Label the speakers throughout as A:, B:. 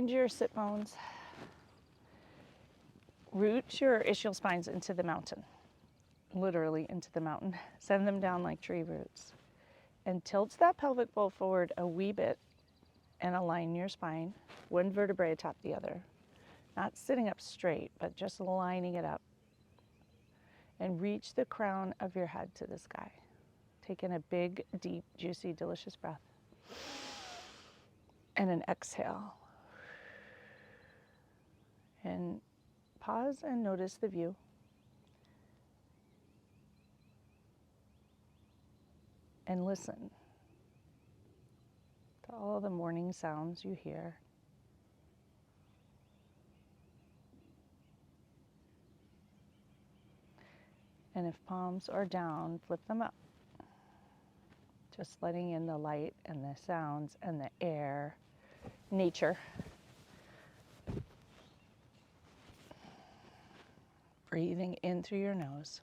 A: find your sit bones. Root your ischial spines into the mountain, literally into the mountain. Send them down like tree roots. And tilt that pelvic bowl forward a wee bit and align your spine, one vertebrae atop the other. Not sitting up straight, but just lining it up. And reach the crown of your head to the sky. Take in a big, deep, juicy, delicious breath. And an exhale. And pause and notice the view. And listen to all the morning sounds you hear. And if palms are down, flip them up. Just letting in the light and the sounds and the air, nature. Breathing in through your nose.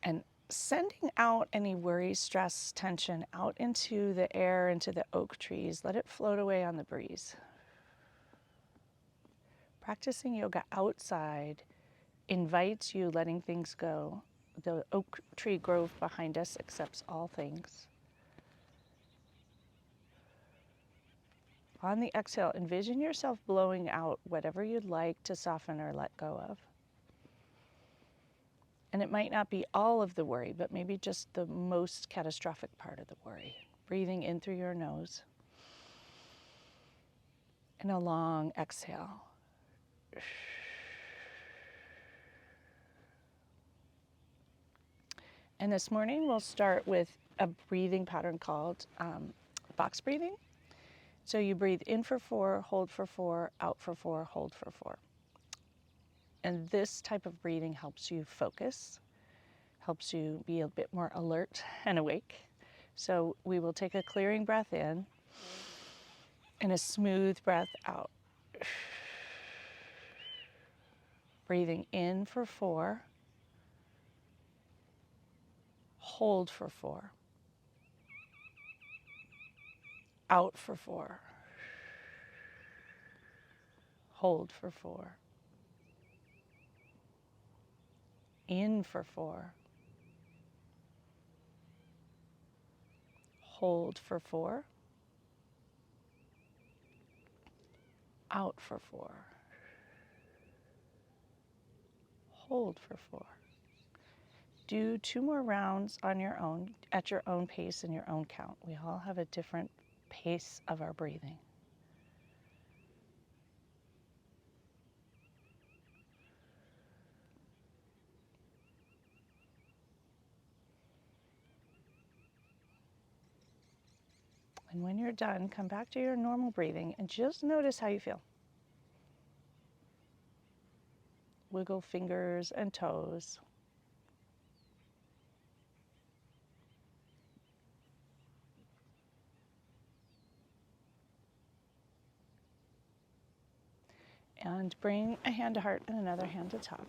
A: And sending out any worry, stress, tension out into the air, into the oak trees. Let it float away on the breeze. Practicing yoga outside invites you letting things go. The oak tree grove behind us accepts all things. On the exhale, envision yourself blowing out whatever you'd like to soften or let go of. And it might not be all of the worry, but maybe just the most catastrophic part of the worry. Breathing in through your nose. And a long exhale. And this morning we'll start with a breathing pattern called box breathing. So you breathe in for 4, hold for 4, out for 4, hold for 4. And this type of breathing helps you focus, helps you be a bit more alert and awake. So we will take a clearing breath in and a smooth breath out. Breathing in for 4, hold for 4, out for 4, hold for 4, in for 4, hold for 4, out for 4, hold for 4. Do 2 more rounds on your own, at your own pace and your own count. We all have a different pace of our breathing. And when you're done, come back to your normal breathing and just notice how you feel. Wiggle fingers and toes. And bring a hand to heart and another hand to top.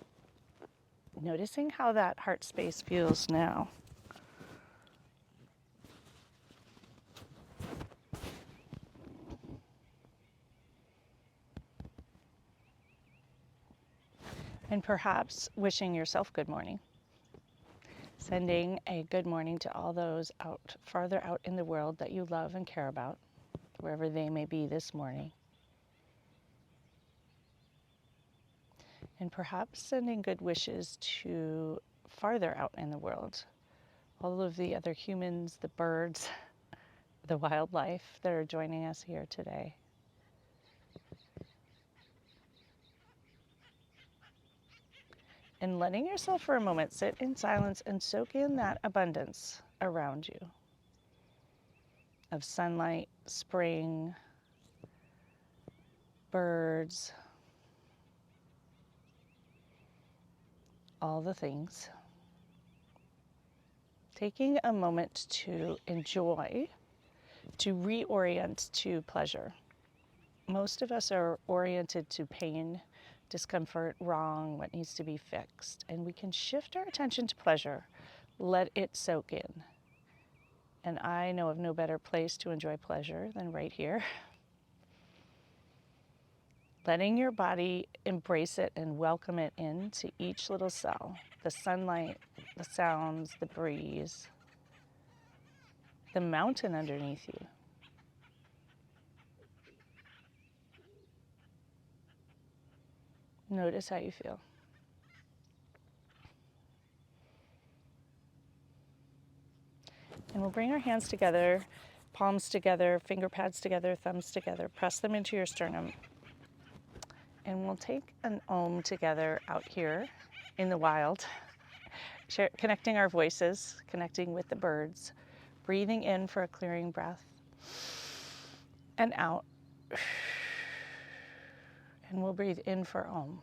A: Noticing how that heart space feels now. And perhaps wishing yourself good morning. Sending a good morning to all those farther out in the world that you love and care about, wherever they may be this morning. And perhaps sending good wishes to farther out in the world, all of the other humans, the birds, the wildlife that are joining us here today. And letting yourself for a moment sit in silence and soak in that abundance around you of sunlight, spring, birds, all the things. Taking a moment to enjoy, to reorient to pleasure. Most of us are oriented to pain, discomfort, wrong, what needs to be fixed. And we can shift our attention to pleasure, let it soak in. And I know of no better place to enjoy pleasure than right here. letting your body embrace it and welcome it into each little cell. The sunlight, the sounds, the breeze, the mountain underneath you. Notice how you feel. And we'll bring our hands together, palms together, finger pads together, thumbs together. Press them into your sternum. And we'll take an Om together out here in the wild, connecting our voices, connecting with the birds, breathing in for a clearing breath, and out. And we'll breathe in for Om.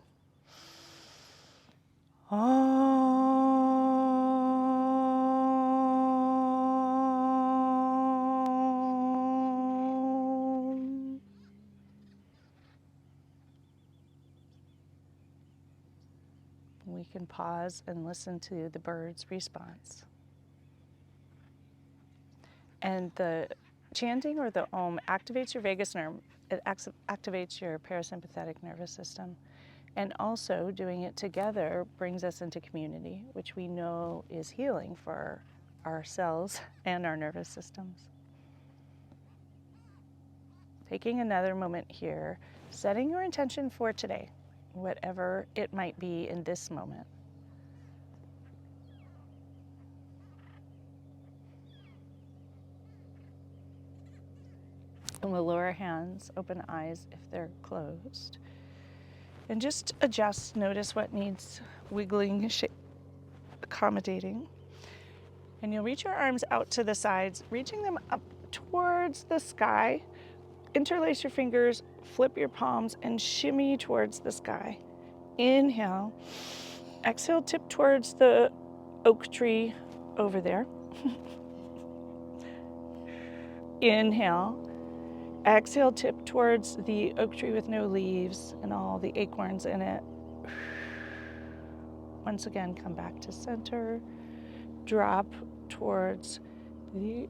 A: Om. We can pause and listen to the bird's response. And the chanting or the Om activates your vagus nerve. It activates your parasympathetic nervous system. And also doing it together brings us into community, which we know is healing for our cells and our nervous systems. Taking another moment here, setting your intention for today, whatever it might be in this moment. And we'll lower our hands, open eyes if they're closed. And just adjust, notice what needs wiggling, accommodating. And you'll reach your arms out to the sides, reaching them up towards the sky. Interlace your fingers, flip your palms, and shimmy towards the sky. Inhale. Exhale, tip towards the oak tree over there. Inhale. Exhale, tip towards the oak tree with no leaves and all the acorns in it. Once again, come back to center. Drop towards the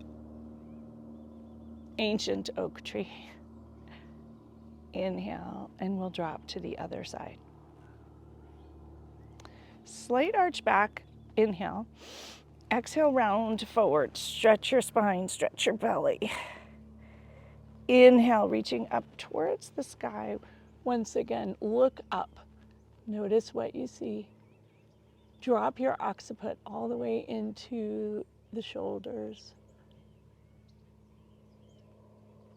A: ancient oak tree. Inhale, and we'll drop to the other side. Slight arch back. Inhale. Exhale, round forward. Stretch your spine, stretch your belly. Inhale, reaching up towards the sky. Once again, look up. Notice what you see. Drop your occiput all the way into the shoulders.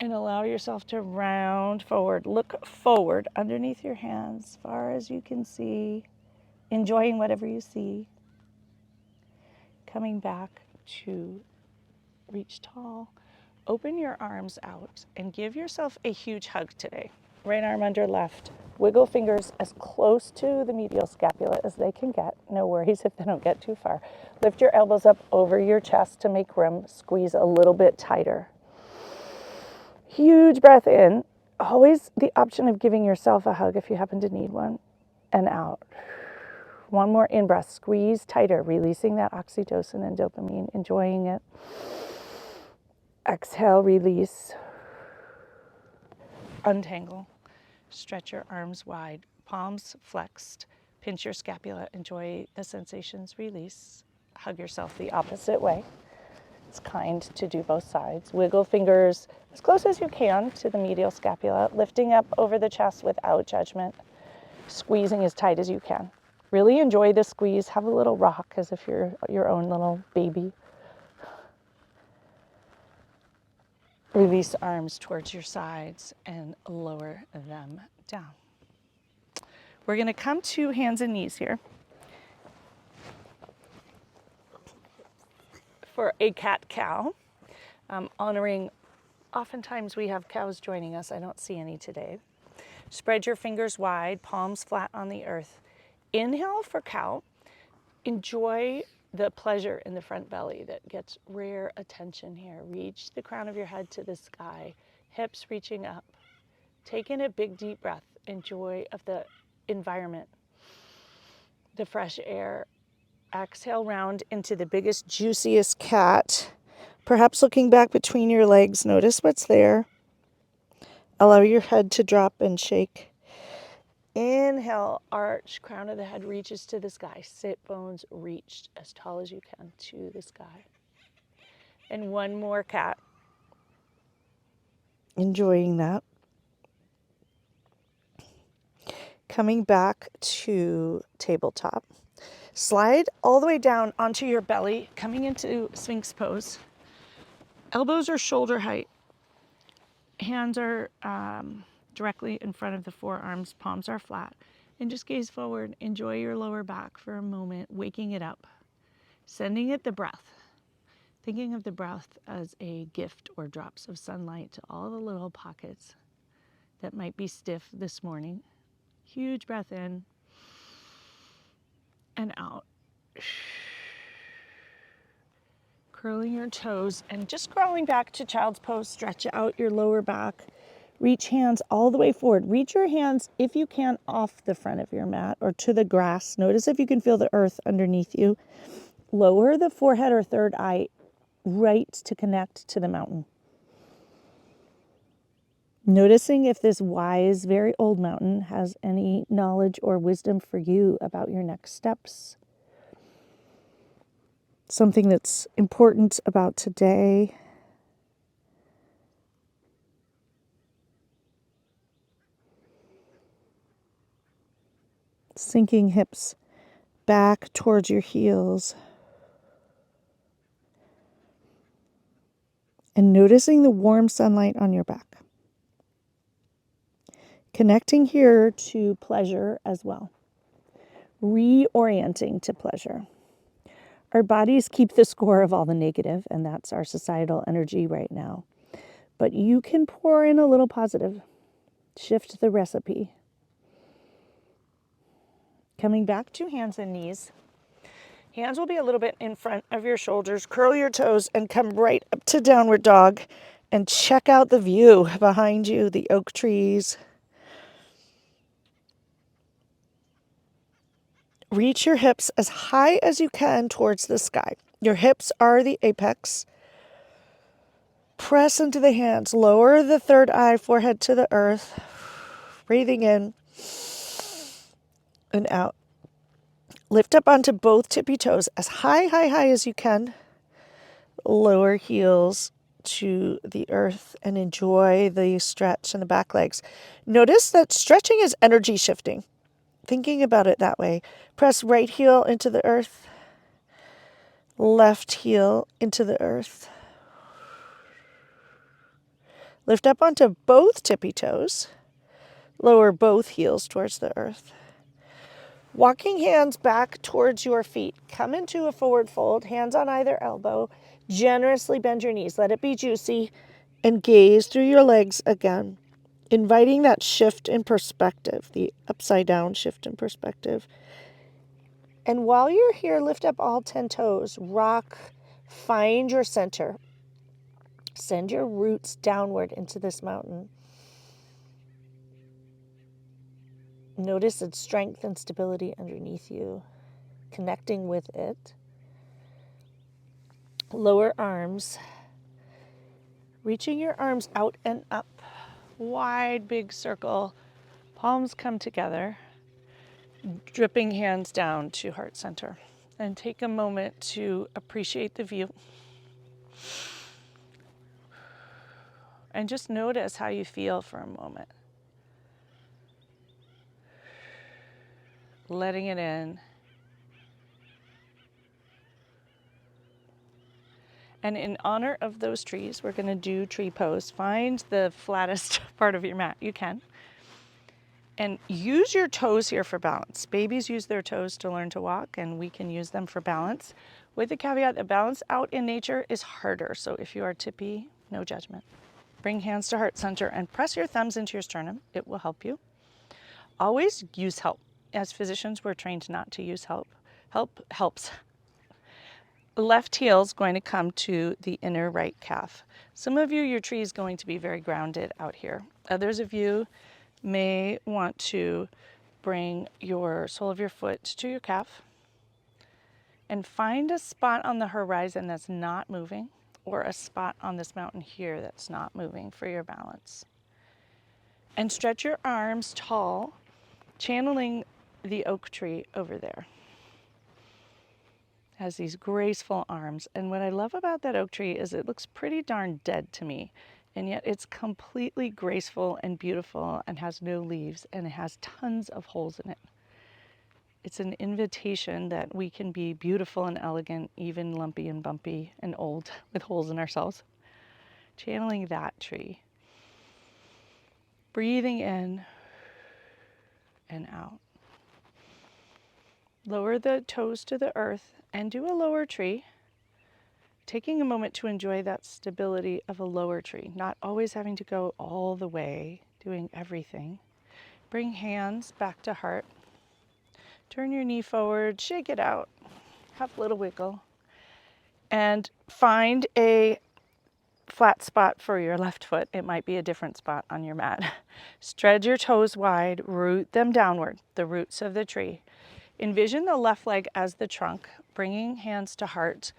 A: And allow yourself to round forward. Look forward underneath your hands as far as you can see. Enjoying whatever you see. Coming back to reach tall. Open your arms out and give yourself a huge hug today. Right arm under left. Wiggle fingers as close to the medial scapula as they can get. No worries if they don't get too far. Lift your elbows up over your chest to make room. Squeeze a little bit tighter. Huge breath in. Always the option of giving yourself a hug if you happen to need one. And out. One more in-breath. Squeeze tighter, releasing that oxytocin and dopamine, enjoying it. Exhale, release. Untangle. Stretch your arms wide, palms flexed. Pinch your scapula. Enjoy the sensations. Release. Hug yourself the opposite way. It's kind to do both sides. Wiggle fingers as close as you can to the medial scapula, lifting up over the chest without judgment, squeezing as tight as you can. Really enjoy the squeeze. Have a little rock as if you're your own little baby. Release arms towards your sides and lower them down. We're going to come to hands and knees here for a cat-cow, honoring, oftentimes we have cows joining us. I don't see any today. Spread your fingers wide, palms flat on the earth. Inhale for cow. Enjoy the pleasure in the front belly that gets rare attention here. Reach the crown of your head to the sky, hips reaching up. Take in a big deep breath. Enjoy of the environment, the fresh air. Exhale, round into the biggest, juiciest cat. Perhaps looking back between your legs, notice what's there. Allow your head to drop and shake. Inhale, arch, crown of the head reaches to the sky. Sit bones reached as tall as you can to the sky. And one more cat. Enjoying that. Coming back to tabletop. Slide all the way down onto your belly, coming into Sphinx pose. Elbows are shoulder height. Hands are directly in front of the forearms. Palms are flat. And just gaze forward. Enjoy your lower back for a moment, waking it up. Sending it the breath. Thinking of the breath as a gift or drops of sunlight to all the little pockets that might be stiff this morning. Huge breath in and out. Curling your toes and just crawling back to child's pose. Stretch out your lower back. Reach hands all the way forward. Reach your hands, if you can, off the front of your mat or to the grass. Notice if you can feel the earth underneath you. Lower the forehead or third eye right to connect to the mountain. Noticing if this wise, very old mountain has any knowledge or wisdom for you about your next steps. Something that's important about today. Sinking hips back towards your heels. And noticing the warm sunlight on your back. Connecting here to pleasure as well. Reorienting to pleasure. Our bodies keep the score of all the negative, and that's our societal energy right now. But you can pour in a little positive. Shift the recipe. Coming back to hands and knees. Hands will be a little bit in front of your shoulders. Curl your toes and come right up to downward dog. And check out the view behind you, the oak trees. Reach your hips as high as you can towards the sky. Your hips are the apex. Press into the hands. Lower the third eye, forehead to the earth. Breathing in and out. Lift up onto both tippy toes as high as you can. Lower heels to the earth and enjoy the stretch in the back legs. Notice that stretching is energy shifting. Thinking about it that way. Press right heel into the earth. Left heel into the earth. Lift up onto both tippy toes. Lower both heels towards the earth. Walking hands back towards your feet. Come into a forward fold, hands on either elbow. Generously bend your knees. Let it be juicy. And gaze through your legs again. Inviting that shift in perspective, the upside down shift in perspective. And while you're here, lift up all 10 toes. Rock. Find your center. Send your roots downward into this mountain. Notice its strength and stability underneath you, connecting with it. Lower arms, reaching your arms out and up. Wide, big circle. Palms come together, dripping hands down to heart center. And take a moment to appreciate the view. And just notice how you feel for a moment. Letting it in. And in honor of those trees, we're going to do tree pose. Find the flattest part of your mat you can. And use your toes here for balance. Babies use their toes to learn to walk, and we can use them for balance. With the caveat that balance out in nature is harder. So if you are tippy, no judgment. Bring hands to heart center and press your thumbs into your sternum. It will help you. Always use help. As physicians, we're trained not to use help. Help helps. Left heel is going to come to the inner right calf. Some of you, your tree is going to be very grounded out here. Others of you may want to bring your sole of your foot to your calf and find a spot on the horizon that's not moving, or a spot on this mountain here that's not moving for your balance. And stretch your arms tall channeling the oak tree over there. Has these graceful arms. And what I love about that oak tree is it looks pretty darn dead to me. And yet it's completely graceful and beautiful and has no leaves and it has tons of holes in it. It's an invitation that we can be beautiful and elegant, even lumpy and bumpy and old with holes in ourselves. Channeling that tree. Breathing in and out. Lower the toes to the earth and do a lower tree. Taking a moment to enjoy that stability of a lower tree, not always having to go all the way, doing everything. Bring hands back to heart. Turn your knee forward, shake it out, have a little wiggle, and find a flat spot for your left foot. It might be a different spot on your mat. Spread your toes wide, root them downward, the roots of the tree. Envision the left leg as the trunk, bringing hands to heart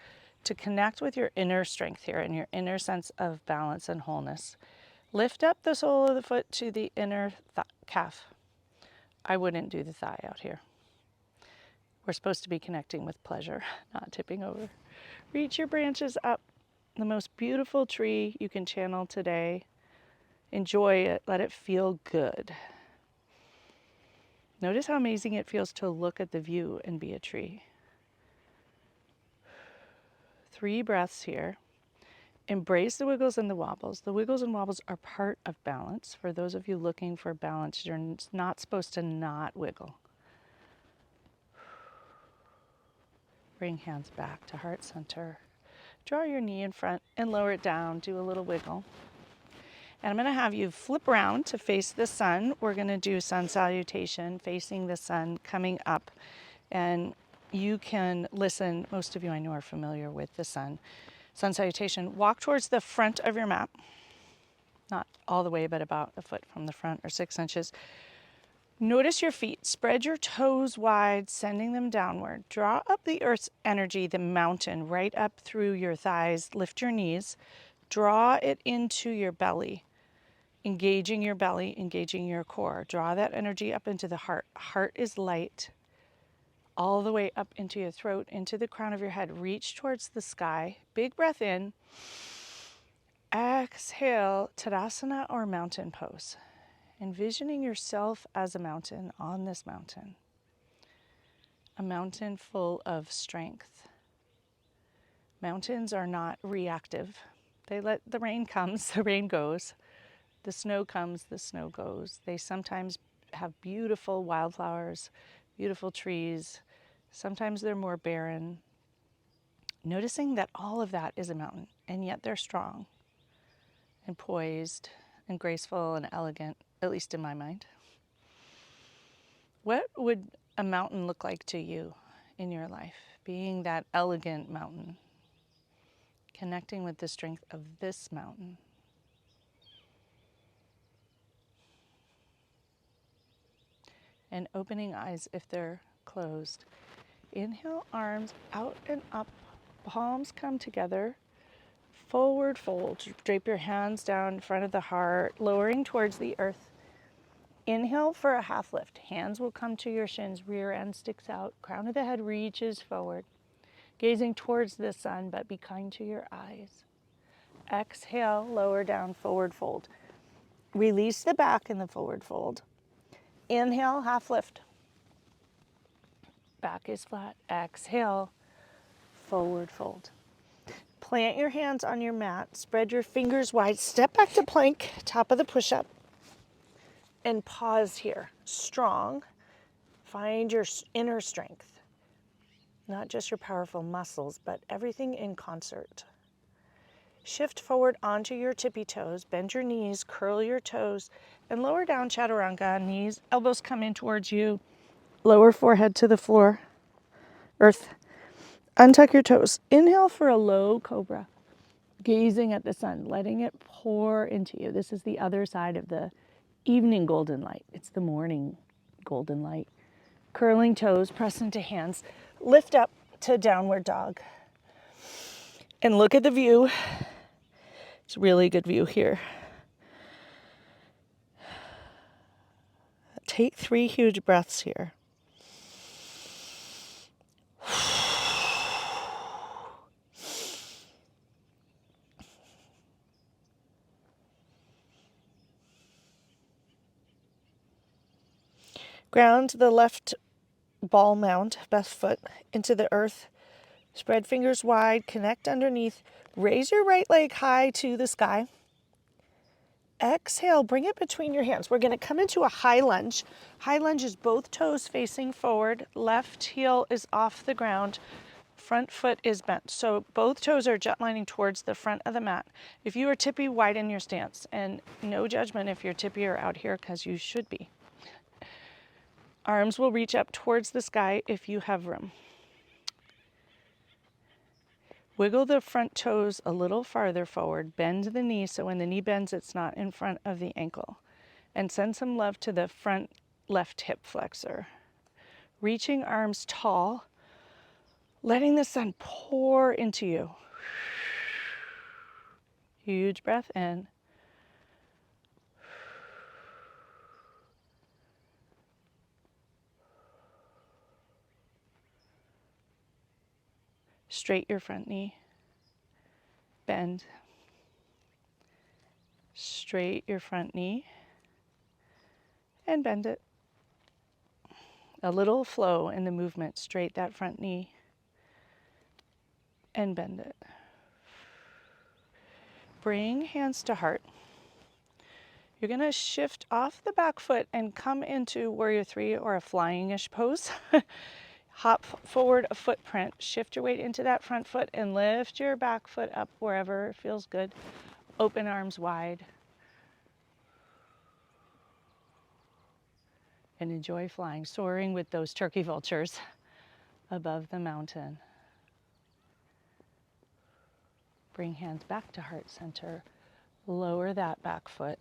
A: to connect with your inner strength here and your inner sense of balance and wholeness. Lift up the sole of the foot to the inner calf. I wouldn't do the thigh out here. We're supposed to be connecting with pleasure, not tipping over. Reach your branches up. The most beautiful tree you can channel today. Enjoy it. Let it feel good. Notice how amazing it feels to look at the view and be a tree. 3 breaths here. Embrace the wiggles and the wobbles. The wiggles and wobbles are part of balance. For those of you looking for balance, you're not supposed to not wiggle. Bring hands back to heart center. Draw your knee in front and lower it down. Do a little wiggle. And I'm going to have you flip around to face the sun. We're going to do sun salutation, facing the sun, coming up. And you can listen. Most of you I know are familiar with the sun. Sun salutation. Walk towards the front of your mat. Not all the way, but about a foot from the front or 6 inches. Notice your feet. Spread your toes wide, sending them downward. Draw up the earth's energy, the mountain, right up through your thighs. Lift your knees. Draw it into your belly. Engaging your belly, engaging your core. Draw that energy up into the heart. Heart is light. All the way up into your throat, into the crown of your head. Reach towards the sky. Big breath in. Exhale, Tadasana or mountain pose. Envisioning yourself as a mountain on this mountain. A mountain full of strength. Mountains are not reactive. They let the rain comes, the rain goes. The snow comes, the snow goes. They sometimes have beautiful wildflowers, beautiful trees. Sometimes they're more barren. Noticing that all of that is a mountain, and yet they're strong and poised and graceful and elegant, at least in my mind. What would a mountain look like to you in your life? Being that elegant mountain, connecting with the strength of this mountain. And opening eyes if they're closed. Inhale, arms out and up. Palms come together. Forward fold. Drape your hands down in front of the heart, lowering towards the earth. Inhale for a half lift. Hands will come to your shins. Rear end sticks out. Crown of the head reaches forward. Gazing towards the sun, but be kind to your eyes. Exhale, lower down, forward fold. Release the back in the forward fold. Inhale, half lift. Back is flat. Exhale, forward fold. Plant your hands on your mat. Spread your fingers wide. Step back to plank, top of the push-up. And pause here. Strong. Find your inner strength. Not just your powerful muscles, but everything in concert. Shift forward onto your tippy toes. Bend your knees, curl your toes, and lower down chaturanga. Knees, elbows come in towards you. Lower forehead to the floor. Earth. Untuck your toes. Inhale for a low cobra. Gazing at the sun, letting it pour into you. This is the other side of the evening golden light. It's the morning golden light. Curling toes, press into hands. Lift up to downward dog. And look at the view. It's a really good view here. Take 3 huge breaths here. Ground the left ball mound, best foot, into the earth. Spread fingers wide, connect underneath. Raise your right leg high to the sky. Exhale, bring it between your hands. We're going to come into a high lunge. High lunge is both toes facing forward. Left heel is off the ground. Front foot is bent. So both toes are jet lining towards the front of the mat. If you are tippy, widen your stance. And no judgment if you're tippy or out here, because you should be. Arms will reach up towards the sky if you have room. Wiggle the front toes a little farther forward. Bend the knee so when the knee bends, it's not in front of the ankle. And send some love to the front left hip flexor. Reaching arms tall, letting the sun pour into you. Huge breath in. Straight your front knee. Bend. Straight your front knee. And bend it. A little flow in the movement. Straight that front knee. And bend it. Bring hands to heart. You're going to shift off the back foot and come into warrior 3 or a flying-ish pose. Hop forward a footprint. Shift your weight into that front foot and lift your back foot up wherever feels good. Open arms wide. And enjoy flying, soaring with those turkey vultures above the mountain. Bring hands back to heart center. Lower that back foot.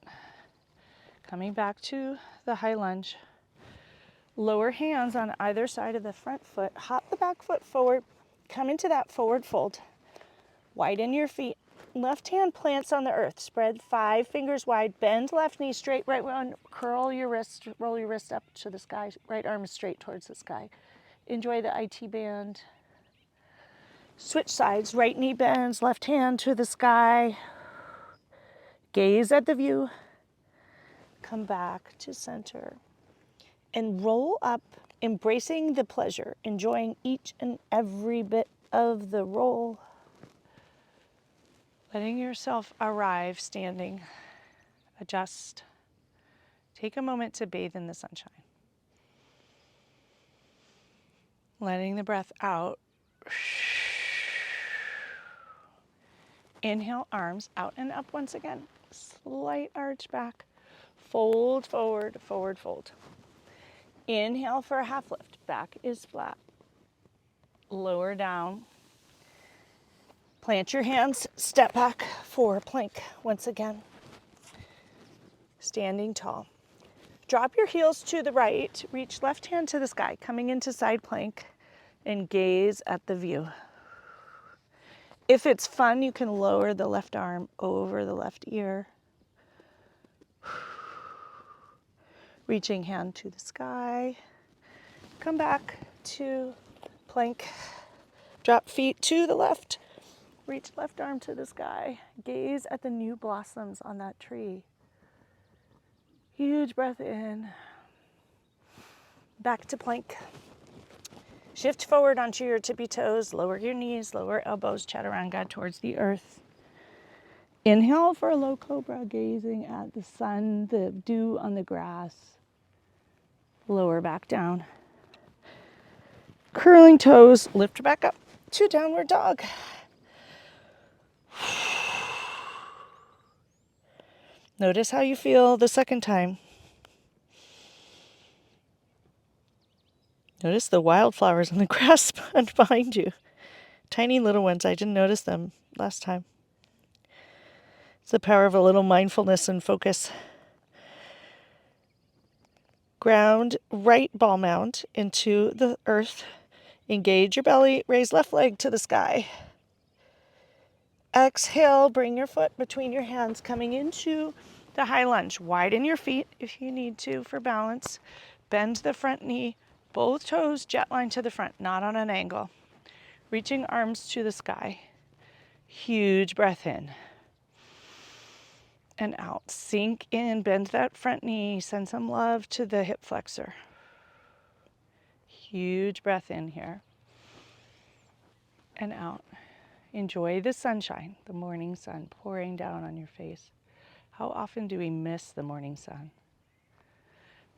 A: Coming back to the high lunge. Lower hands on either side of the front foot. Hop the back foot forward. Come into that forward fold. Widen your feet. Left hand plants on the earth. Spread 5 fingers wide. Bend left knee straight. Right one. Curl your wrist. Roll your wrist up to the sky. Right arm is straight towards the sky. Enjoy the IT band. Switch sides. Right knee bends. Left hand to the sky. Gaze at the view. Come back to center. And roll up, embracing the pleasure, enjoying each and every bit of the roll. Letting yourself arrive standing, adjust. Take a moment to bathe in the sunshine. Letting the breath out. Inhale, arms out and up once again. Slight arch back. Fold forward, forward fold. Inhale for a half lift. Back is flat. Lower down. Plant your hands. Step back for plank once again. Standing tall. Drop your heels to the right. Reach left hand to the sky. Coming into side plank. And gaze at the view. If it's fun, you can lower the left arm over the left ear. Reaching hand to the sky. Come back to plank. Drop feet to the left. Reach left arm to the sky. Gaze at the new blossoms on that tree. Huge breath in. Back to plank. Shift forward onto your tippy toes. Lower your knees, lower elbows, chaturanga towards the earth. Inhale for a low cobra, gazing at the sun, the dew on the grass. Lower back down. Curling toes, lift back up to downward dog. Notice how you feel the second time. Notice the wildflowers on the grass behind you. Tiny little ones, I didn't notice them last time. It's the power of a little mindfulness and focus. Ground right ball mound into the earth. Engage your belly, raise left leg to the sky. Exhale, bring your foot between your hands, coming into the high lunge. Widen your feet if you need to for balance. Bend the front knee, both toes jet line to the front, not on an angle. Reaching arms to the sky. Huge breath in and out. Sink in, bend that front knee, send some love to the hip flexor. Huge breath in here and out. Enjoy the sunshine, the morning sun pouring down on your face. How often do we miss the morning sun?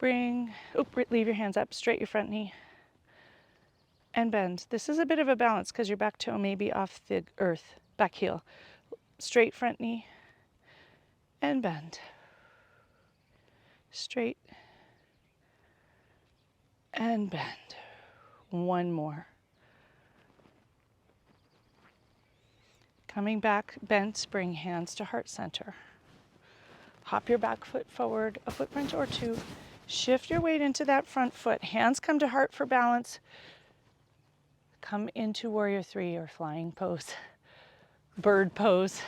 A: Leave your hands up, straight your front knee and bend. This is a bit of a balance because your back toe may be off the earth, back heel. Straight front knee and bend. Straight and bend. One more. Coming back, bent, bring hands to heart center. Hop your back foot forward, a footprint or two. Shift your weight into that front foot. Hands come to heart for balance. Come into warrior three or flying pose, bird pose.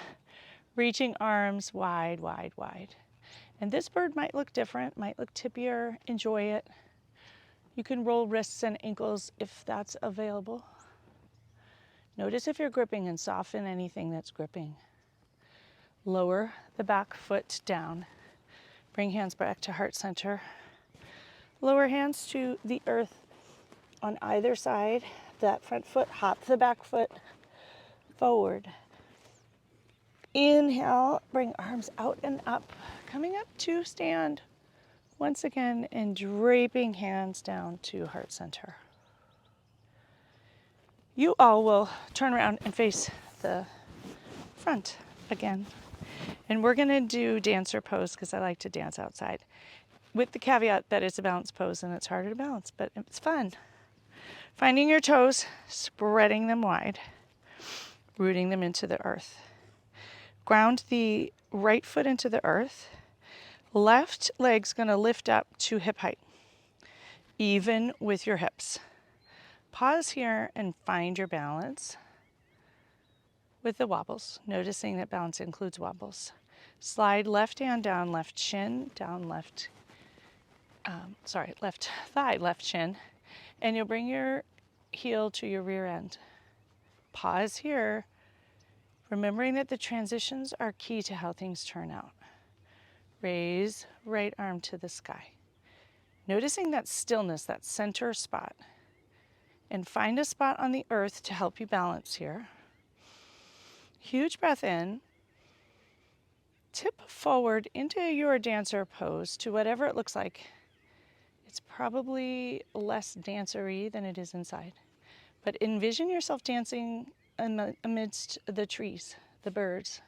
A: Reaching arms wide, wide, wide. And this bird might look different, might look tippier. Enjoy it. You can roll wrists and ankles if that's available. Notice if you're gripping and soften anything that's gripping. Lower the back foot down. Bring hands back to heart center. Lower hands to the earth on either side. That front foot, hop the back foot forward. Inhale, bring arms out and up. Coming up to stand once again and draping hands down to heart center. You all will turn around and face the front again. And we're gonna do dancer pose because I like to dance outside. With the caveat that it's a balance pose and it's harder to balance, but it's fun. Finding your toes, spreading them wide, rooting them into the earth. Ground the right foot into the earth. Left leg's gonna lift up to hip height, even with your hips. Pause here and find your balance with the wobbles, noticing that balance includes wobbles. Slide left hand down, left shin, down left thigh, left shin, and you'll bring your heel to your rear end. Pause here, remembering that the transitions are key to how things turn out. Raise right arm to the sky. Noticing that stillness, that center spot, and find a spot on the earth to help you balance here. Huge breath in. Tip forward into your dancer pose to whatever it looks like. It's probably less dancery than it is inside. But envision yourself dancing amidst the trees, the birds,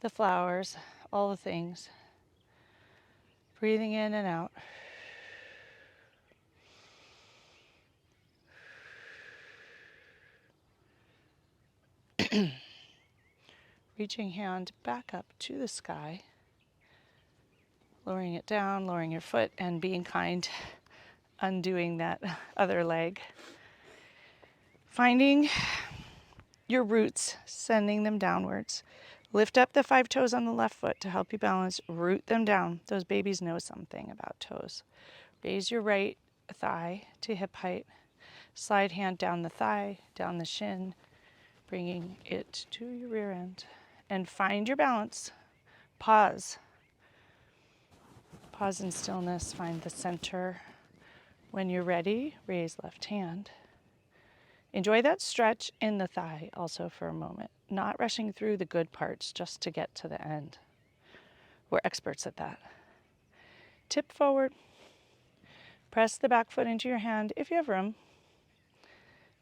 A: the flowers, all the things. Breathing in and out. Reaching hand back up to the sky. Lowering it down, lowering your foot, and being kind, undoing that other leg. Finding your roots, sending them downwards. Lift up the 5 toes on the left foot to help you balance. Root them down. Those babies know something about toes. Raise your right thigh to hip height. Slide hand down the thigh, down the shin, bringing it to your rear end. And find your balance. Pause. Pause in stillness. Find the center. When you're ready, raise left hand. Enjoy that stretch in the thigh also for a moment. Not rushing through the good parts just to get to the end. We're experts at that. Tip forward. Press the back foot into your hand if you have room.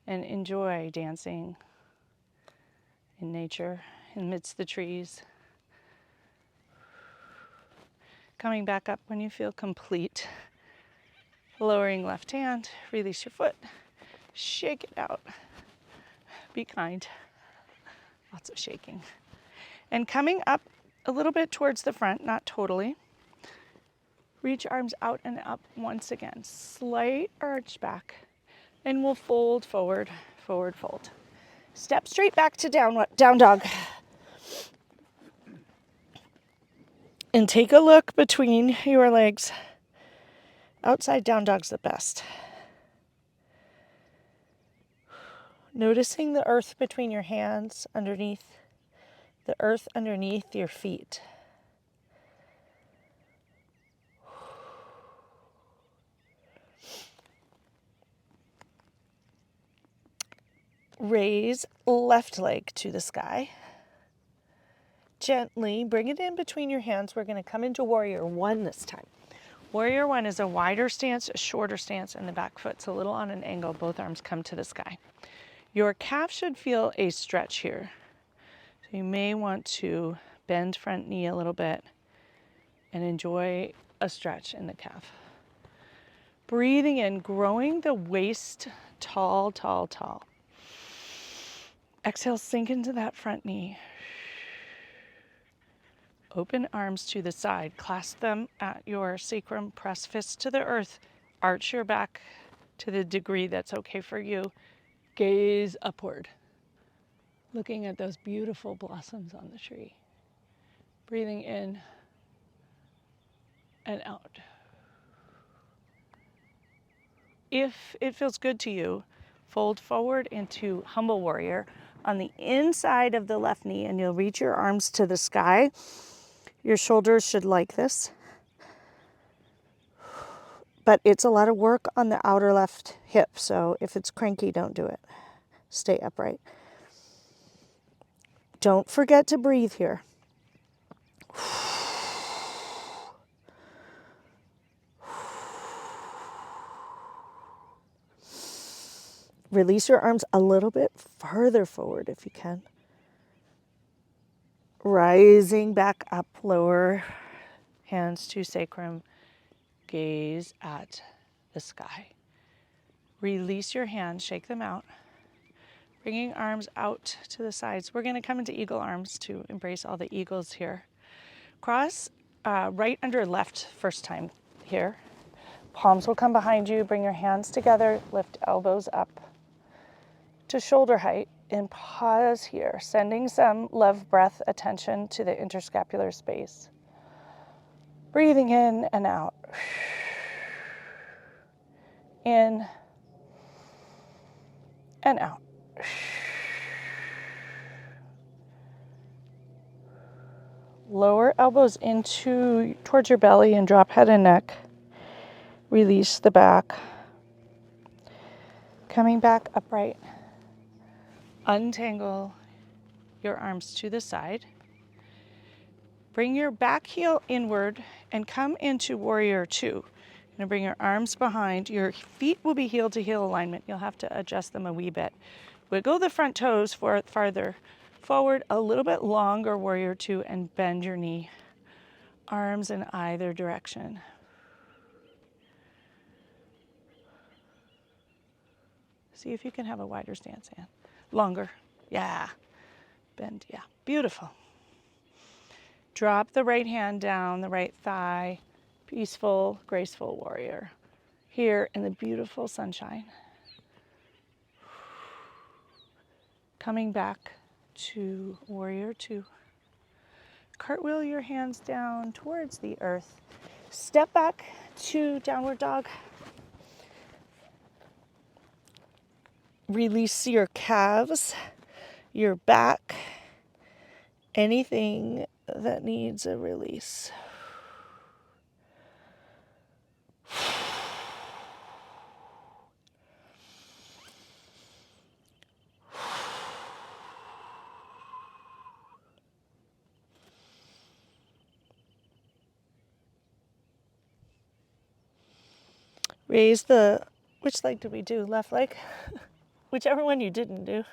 A: And enjoy dancing in nature, amidst the trees. Coming back up when you feel complete. Lowering left hand, release your foot, shake it out. Be kind. Lots of shaking. And coming up a little bit towards the front, not totally. Reach arms out and up once again. Slight arch back. And we'll fold forward, forward fold. Step straight back to down dog. And take a look between your legs. Outside down dog's the best. Noticing the earth between your hands underneath, the earth underneath your feet. Raise left leg to the sky. Gently bring it in between your hands. We're going to come into warrior one this time. Warrior one is a wider stance, a shorter stance, and the back foot's a little on an angle. Both arms come to the sky. Your calf should feel a stretch here. So you may want to bend front knee a little bit and enjoy a stretch in the calf. Breathing in, growing the waist tall, tall, tall. Exhale, sink into that front knee. Open arms to the side. Clasp them at your sacrum. Press fists to the earth. Arch your back to the degree that's okay for you. Gaze upward, looking at those beautiful blossoms on the tree. Breathing in and out. If it feels good to you, fold forward into humble warrior on the inside of the left knee, and you'll reach your arms to the sky. Your shoulders should like this. But it's a lot of work on the outer left hip, so if it's cranky, don't do it. Stay upright. Don't forget to breathe here. Release your arms a little bit further forward if you can. Rising back up, lower hands to sacrum. Gaze at the sky. Release your hands, shake them out. Bringing arms out to the sides. We're going to come into eagle arms to embrace all the eagles here. Cross right under left first time here. Palms will come behind you. Bring your hands together. Lift elbows up to shoulder height and pause here, sending some love breath attention to the interscapular space. Breathing in and out. In and out. Lower elbows into towards your belly and drop head and neck. Release the back. Coming back upright. Untangle your arms to the side. Bring your back heel inward and come into warrior two. You're going to bring your arms behind. Your feet will be heel to heel alignment. You'll have to adjust them a wee bit. Wiggle the front toes farther forward, a little bit longer warrior two, and bend your knee. Arms in either direction. See if you can have a wider stance, Anne. Longer. Yeah. Bend. Yeah. Beautiful. Drop the right hand down, the right thigh. Peaceful, graceful warrior. Here in the beautiful sunshine. Coming back to warrior two. Cartwheel your hands down towards the earth. Step back to downward dog. Release your calves, your back, anything that needs a release. Raise the, which leg did we do? Left leg? Whichever one you didn't do.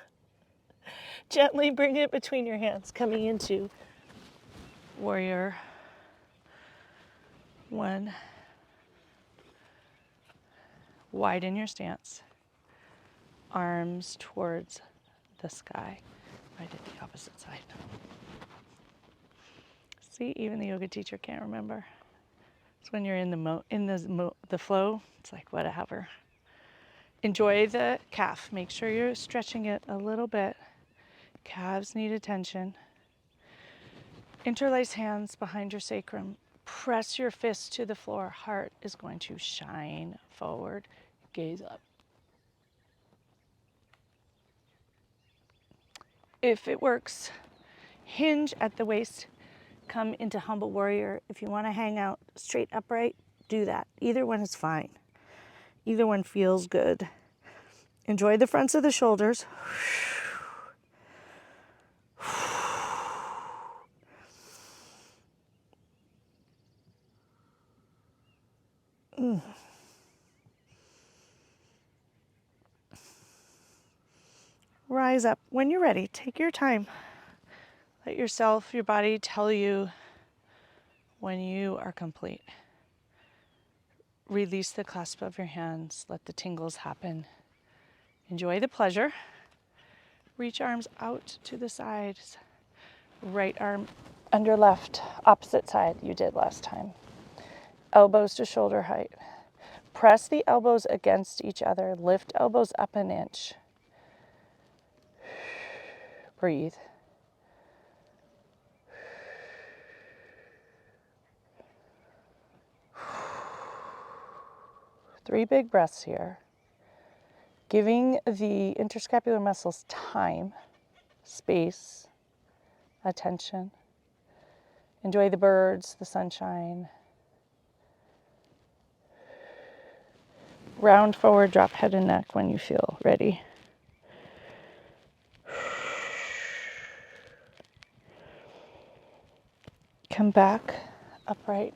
A: Gently bring it between your hands, coming into warrior one. Widen your stance. Arms towards the sky. I did the opposite side. See, even the yoga teacher can't remember. It's when you're in the flow, it's like whatever. Enjoy the calf. Make sure you're stretching it a little bit. Calves need attention. Interlace hands behind your sacrum. Press your fists to the floor. Heart is going to shine forward. Gaze up. If it works, hinge at the waist. Come into humble warrior. If you want to hang out straight upright, do that. Either one is fine. Either one feels good. Enjoy the fronts of the shoulders. Rise up. When you're ready, take your time. Let yourself, your body tell you when you are complete. Release the clasp of your hands. Let the tingles happen. Enjoy the pleasure. Reach arms out to the sides. Right arm under left, opposite side you did last time. Elbows to shoulder height. Press the elbows against each other. Lift elbows up an inch. Breathe. Three big breaths here. Giving the interscapular muscles time, space, attention. Enjoy the birds, the sunshine. Round forward, drop head and neck when you feel ready. Come back, upright.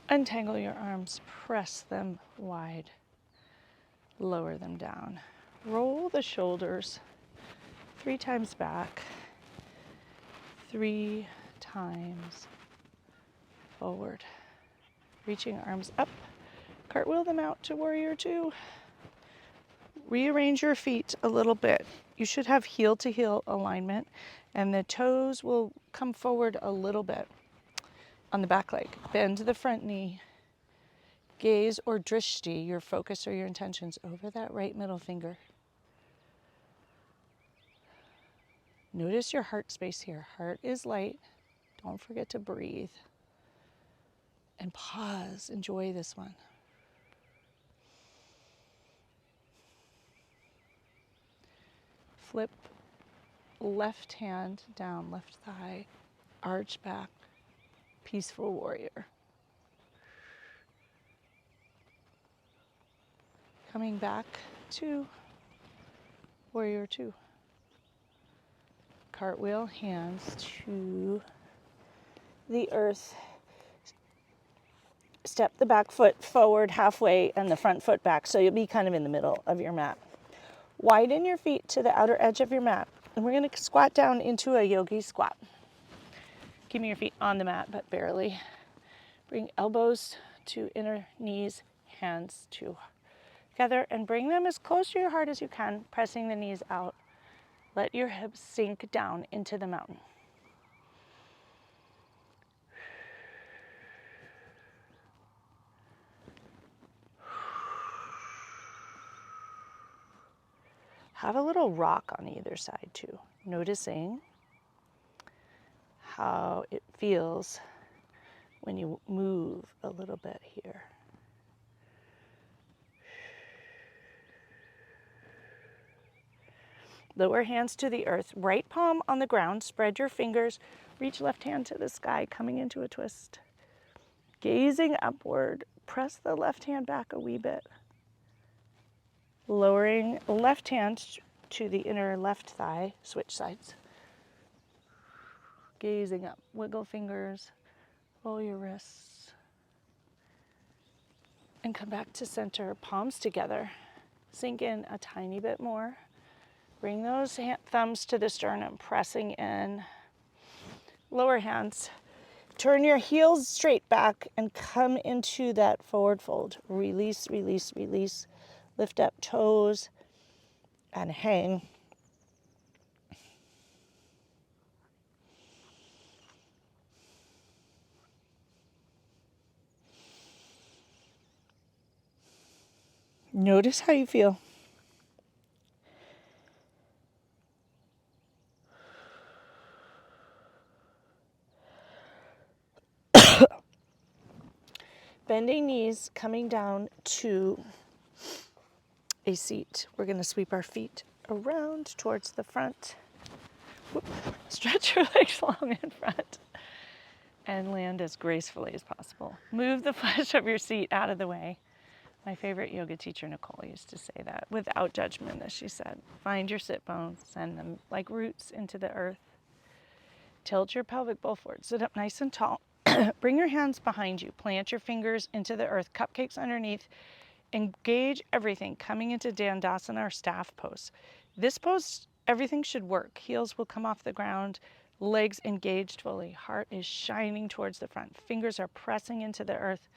A: Untangle your arms, press them wide. Lower them down. Roll the shoulders 3 times back, 3 times forward. Reaching arms up, cartwheel them out to warrior 2. Rearrange your feet a little bit. You should have heel to heel alignment, and the toes will come forward a little bit on the back leg. Bend the front knee. Gaze or drishti, your focus or your intentions, over that right middle finger. Notice your heart space here. Heart is light. Don't forget to breathe. And pause. Enjoy this one. Flip left hand down, left thigh, arch back, peaceful warrior. Coming back to warrior 2. Cartwheel, hands to the earth. Step the back foot forward halfway and the front foot back, so you'll be kind of in the middle of your mat. Widen your feet to the outer edge of your mat, and we're going to squat down into a yogi squat. Keeping your feet on the mat, but barely. Bring elbows to inner knees, hands together, and bring them as close to your heart as you can, pressing the knees out. Let your hips sink down into the mountain. Have a little rock on either side too, noticing how it feels when you move a little bit here. Lower hands to the earth, right palm on the ground, spread your fingers, reach left hand to the sky, coming into a twist. Gazing upward, press the left hand back a wee bit. Lowering left hand to the inner left thigh, switch sides. Gazing up, wiggle fingers, roll your wrists. And come back to center, palms together. Sink in a tiny bit more. Bring those thumbs to the sternum, pressing in. Lower hands. Turn your heels straight back and come into that forward fold. Release, release, release. Lift up toes and hang. Notice how you feel. Bending knees, coming down to a seat. We're going to sweep our feet around towards the front. Whoop. Stretch your legs long in front and land as gracefully as possible. Move the flesh of your seat out of the way. My favorite yoga teacher, Nicole, used to say that without judgment, as she said. Find your sit bones, send them like roots into the earth. Tilt your pelvic bowl forward. Sit up nice and tall. Bring your hands behind you. Plant your fingers into the earth. Cupcakes underneath. Engage everything coming into Dandasana or staff pose. This pose, everything should work. Heels will come off the ground. Legs engaged fully. Heart is shining towards the front. Fingers are pressing into the earth.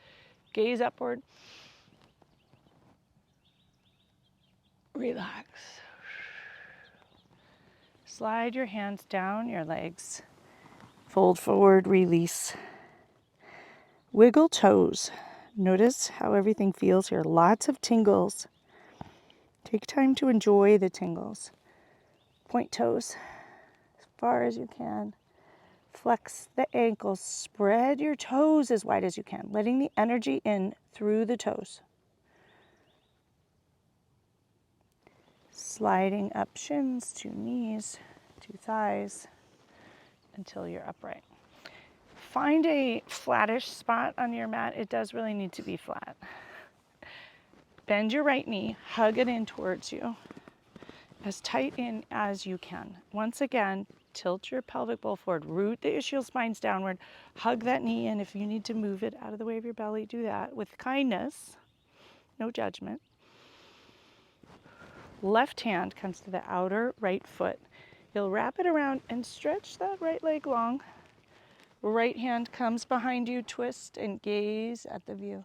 A: Gaze upward. Relax. Slide your hands down your legs. Fold forward, release. Wiggle toes. Notice how everything feels here. Lots of tingles. Take time to enjoy the tingles. Point toes as far as you can. Flex the ankles. Spread your toes as wide as you can, letting the energy in through the toes. Sliding up shins to knees to thighs until you're upright. Find a flattish spot on your mat. It does really need to be flat. Bend your right knee, hug it in towards you, as tight in as you can. Once again, tilt your pelvic bowl forward, root the ischial spines downward, hug that knee in. If you need to move it out of the way of your belly, do that with kindness, no judgment. Left hand comes to the outer right foot. You'll wrap it around and stretch that right leg long. Right hand comes behind you, twist and gaze at the view.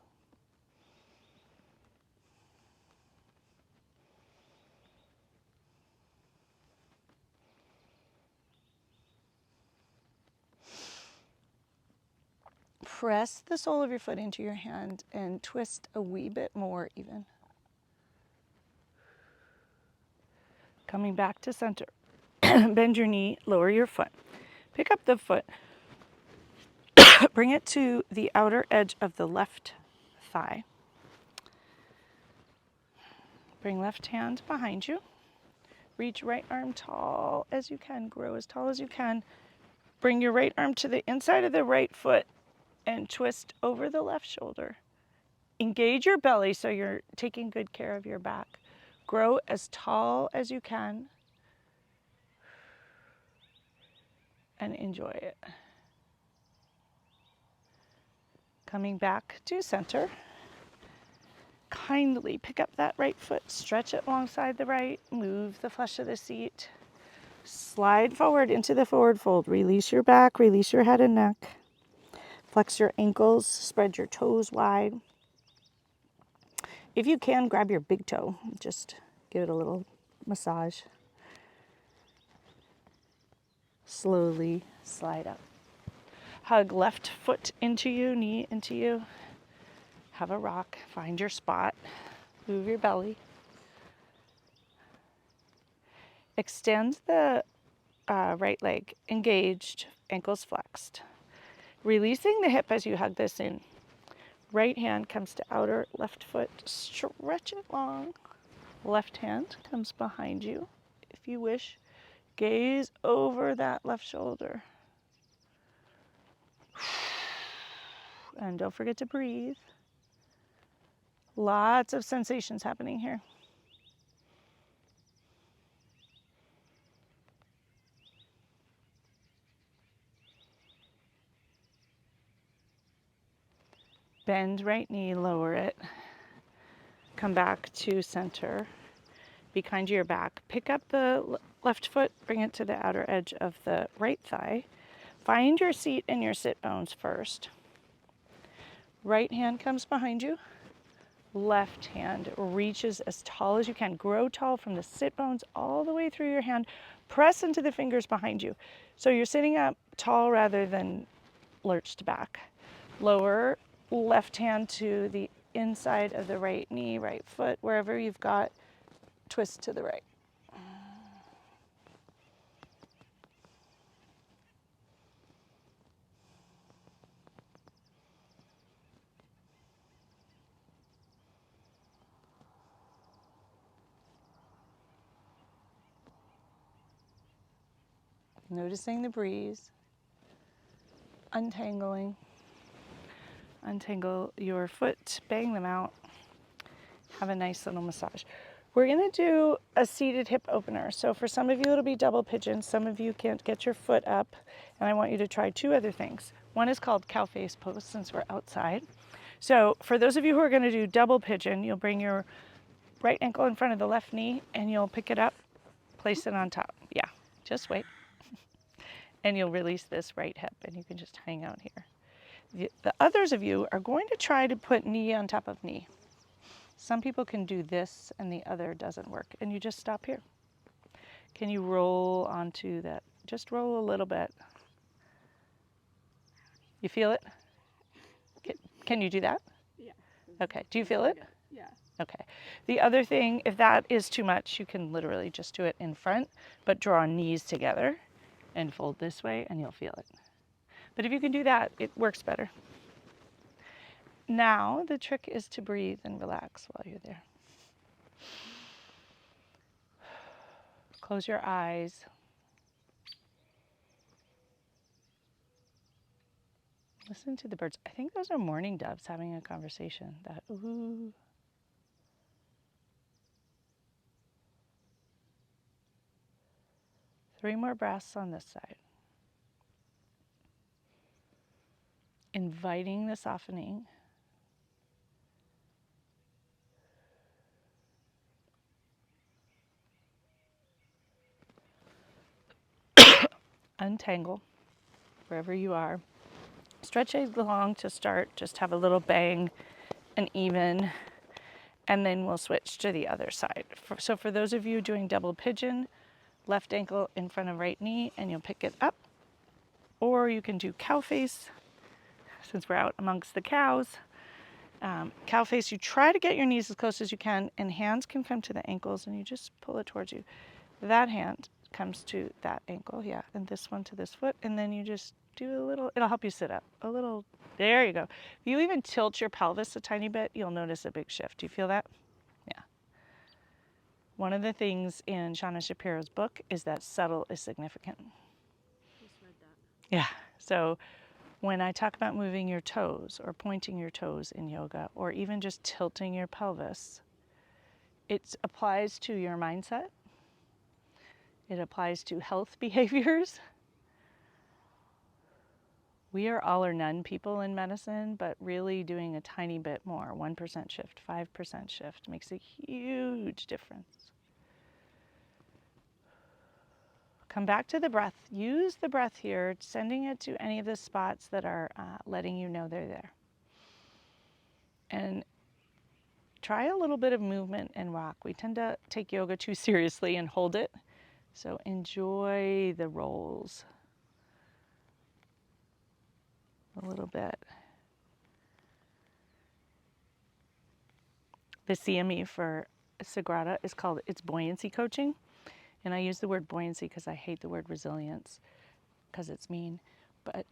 A: Press the sole of your foot into your hand and twist a wee bit more even. Coming back to center. Bend your knee, lower your foot. Pick up the foot. Bring it to the outer edge of the left thigh. Bring left hand behind you. Reach right arm tall as you can. Grow as tall as you can. Bring your right arm to the inside of the right foot and twist over the left shoulder. Engage your belly so you're taking good care of your back. Grow as tall as you can and enjoy it. Coming back to center. Kindly pick up that right foot, stretch it alongside the right, move the flesh of the seat. Slide forward into the forward fold. Release your back, release your head and neck. Flex your ankles, spread your toes wide. If you can, grab your big toe. Just give it a little massage. Slowly slide up. Hug left foot into you, knee into you. Have a rock. Find your spot. Move your belly. Extend the right leg, engaged, ankles flexed. Releasing the hip as you hug this in. Right hand comes to outer left foot. Stretch it long. Left hand comes behind you. If you wish, gaze over that left shoulder. And don't forget to breathe. Lots of sensations happening here. Bend right knee, lower it. Come back to center. Be kind to your back. Pick up the left foot, bring it to the outer edge of the right thigh. Find your seat and your sit bones first. Right hand comes behind you. Left hand reaches as tall as you can. Grow tall from the sit bones all the way through your hand. Press into the fingers behind you. So you're sitting up tall rather than lurched back. Lower left hand to the inside of the right knee, right foot, wherever you've got. Twist to the right. Noticing the breeze, untangling. Untangle your foot, bang them out, have a nice little massage. We're gonna do a seated hip opener. So for some of you, it'll be double pigeon. Some of you can't get your foot up, and I want you to try two other things. One is called cow face pose, since we're outside. So for those of you who are gonna do double pigeon, you'll bring your right ankle in front of the left knee, and you'll pick it up, place it on top. Yeah, just wait. And you'll release this right hip, and you can just hang out here. The others of you are going to try to put knee on top of knee. Some people can do this and the other doesn't work, and you just stop here. Can you roll onto that? Just roll a little bit. You feel it? Can you do that?
B: Yeah.
A: Okay, do you feel it?
B: Yeah.
A: Okay. The other thing, if that is too much, you can literally just do it in front, but draw knees together and fold this way and you'll feel it. But if you can do that, it works better. Now, the trick is to breathe and relax while you're there. Close your eyes. Listen to the birds. I think those are mourning doves having a conversation. That ooh. Three more breaths on this side. Inviting the softening. Untangle wherever you are. Stretch it long to start. Just have a little bang and even, and then we'll switch to the other side. So for those of you doing double pigeon, left ankle in front of right knee, and you'll pick it up. Or you can do cow face, since we're out amongst the cows. Cow face, you try to get your knees as close as you can, and hands can come to the ankles, and you just pull it towards you. That hand comes to that ankle, yeah, and this one to this foot, and then you just do a little, it'll help you sit up, a little, there you go. If you even tilt your pelvis a tiny bit, you'll notice a big shift. Do you feel that? Yeah. One of the things in Shauna Shapiro's book is that subtle is significant.
B: Just read that.
A: Yeah, so when I talk about moving your toes or pointing your toes in yoga, or even just tilting your pelvis, it applies to your mindset. It applies to health behaviors. We are all or none people in medicine, but really doing a tiny bit more, 1% shift, 5% shift, makes a huge difference. Come back to the breath. Use the breath here, sending it to any of the spots that are letting you know they're there. And try a little bit of movement and rock. We tend to take yoga too seriously and hold it. So enjoy the rolls a little bit. The CME for Sagrada is called, it's buoyancy coaching. And I use the word buoyancy because I hate the word resilience because it's mean. But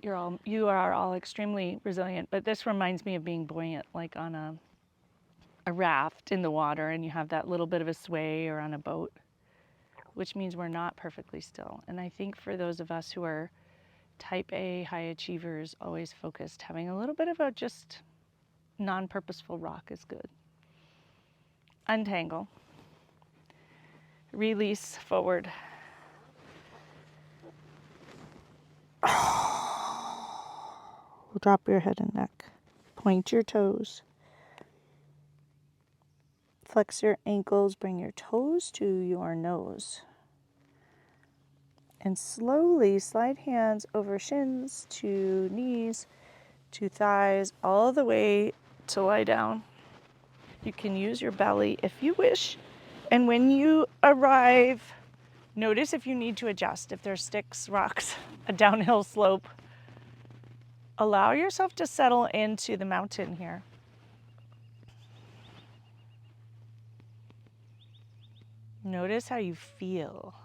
A: you are all extremely resilient. But this reminds me of being buoyant, like on a raft in the water, and you have that little bit of a sway, or on a boat, which means we're not perfectly still. And I think for those of us who are type A high achievers, always focused, having a little bit of a just non-purposeful rock is good. Untangle. Release forward. Drop your head and neck. Point your toes. Flex your ankles, bring your toes to your nose. And slowly slide hands over shins to knees, to thighs, all the way to lie down. You can use your belly if you wish. And when you arrive, notice if you need to adjust, if there's sticks, rocks, a downhill slope. Allow yourself to settle into the mountain here. Notice how you feel.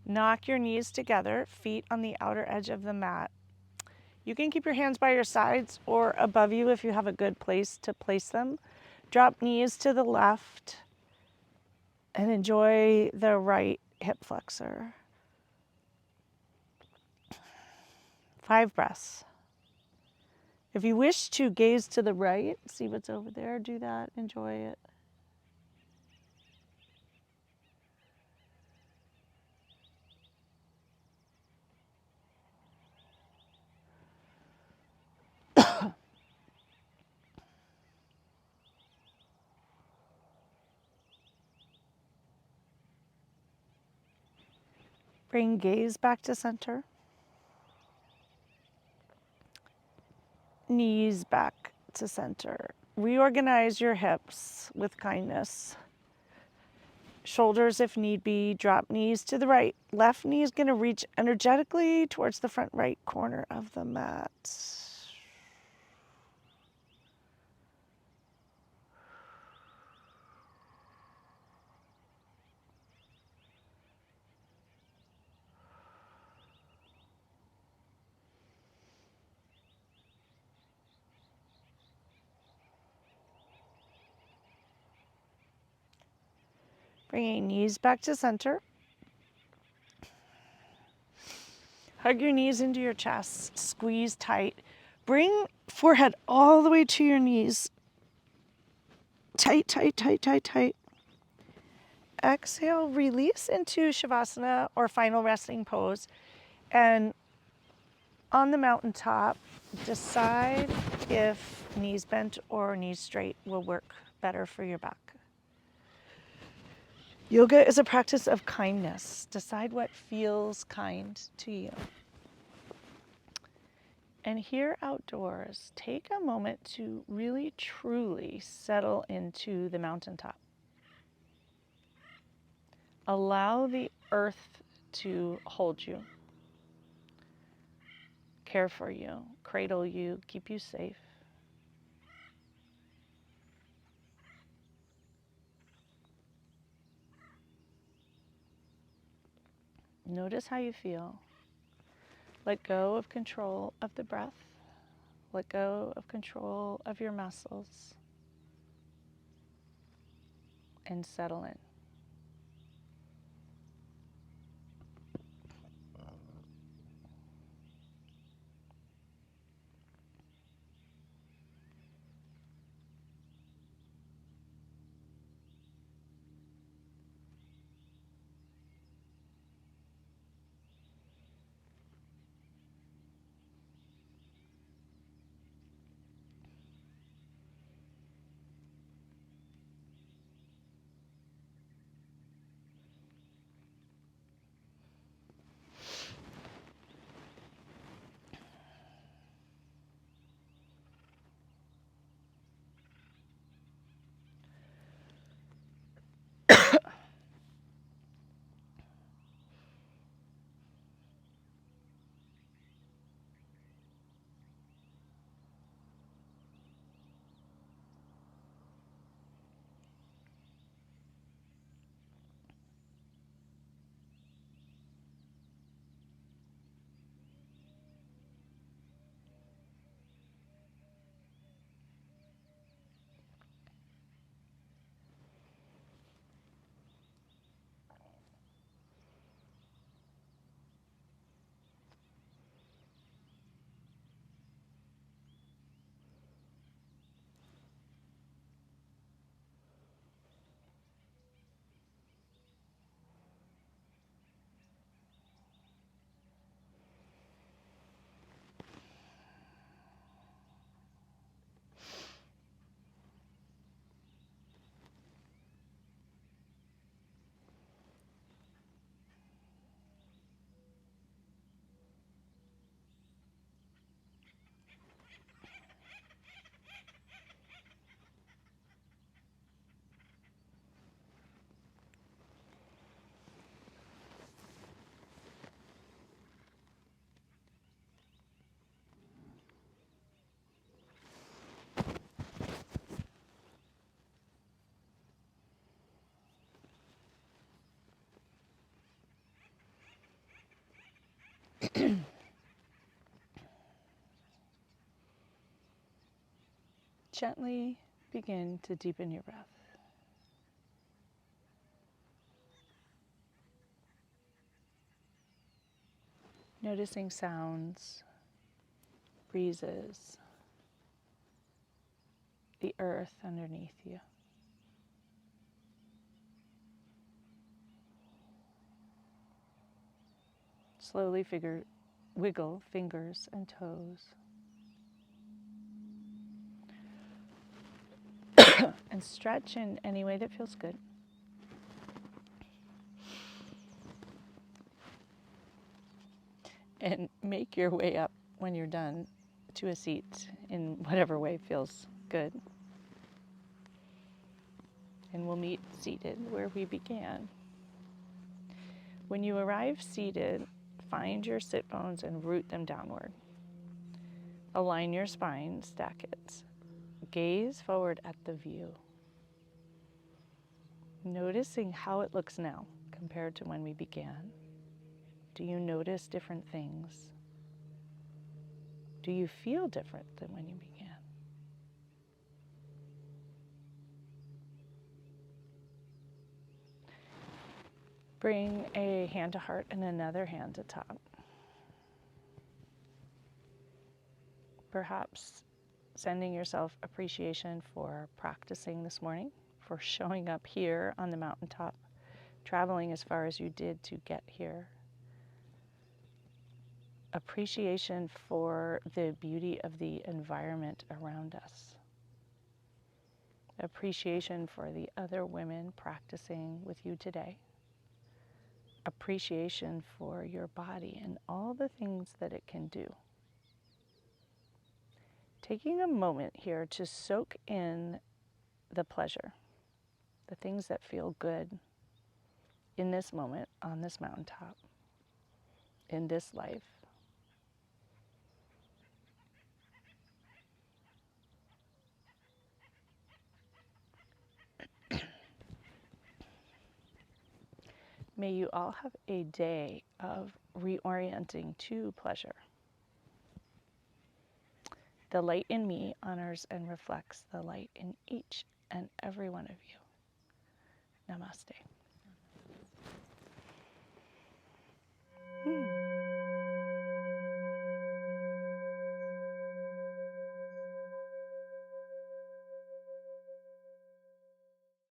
A: Knock your knees together, feet on the outer edge of the mat. You can keep your hands by your sides or above you if you have a good place to place them. Drop knees to the left and enjoy the right hip flexor. 5 breaths. If you wish to gaze to the right, see what's over there, do that, enjoy it. Bring gaze back to center. Knees back to center. Reorganize your hips with kindness. Shoulders if need be, drop knees to the right. Left knee is going to reach energetically towards the front right corner of the mat. Bringing knees back to center. Hug your knees into your chest, squeeze tight. Bring forehead all the way to your knees. Tight, tight, tight, tight, tight. Exhale, release into Shavasana or final resting pose. And on the mountaintop, decide if knees bent or knees straight will work better for your back. Yoga is a practice of kindness. Decide what feels kind to you. And here outdoors, take a moment to really truly settle into the mountaintop. Allow the earth to hold you, care for you, cradle you, keep you safe. Notice how you feel. Let go of control of the breath. Let go of control of your muscles. And settle in. gently begin to deepen your breath. Noticing sounds, breezes, the earth underneath you. Slowly wiggle fingers and toes. And stretch in any way that feels good. And make your way up when you're done to a seat in whatever way feels good. And we'll meet seated where we began. When you arrive seated, find your sit bones and root them downward. Align your spine, stack it. Gaze forward at the view. Noticing how it looks now compared to when we began. Do you notice different things? Do you feel different than when you began? Bring a hand to heart and another hand to top. Perhaps sending yourself appreciation for practicing this morning, for showing up here on the mountaintop, traveling as far as you did to get here. Appreciation for the beauty of the environment around us. Appreciation for the other women practicing with you today. Appreciation for your body and all the things that it can do. Taking a moment here to soak in the pleasure, the things that feel good in this moment, on this mountaintop, in this life. May you all have a day of reorienting to pleasure. The light in me honors and reflects the light in each and every one of you. Namaste.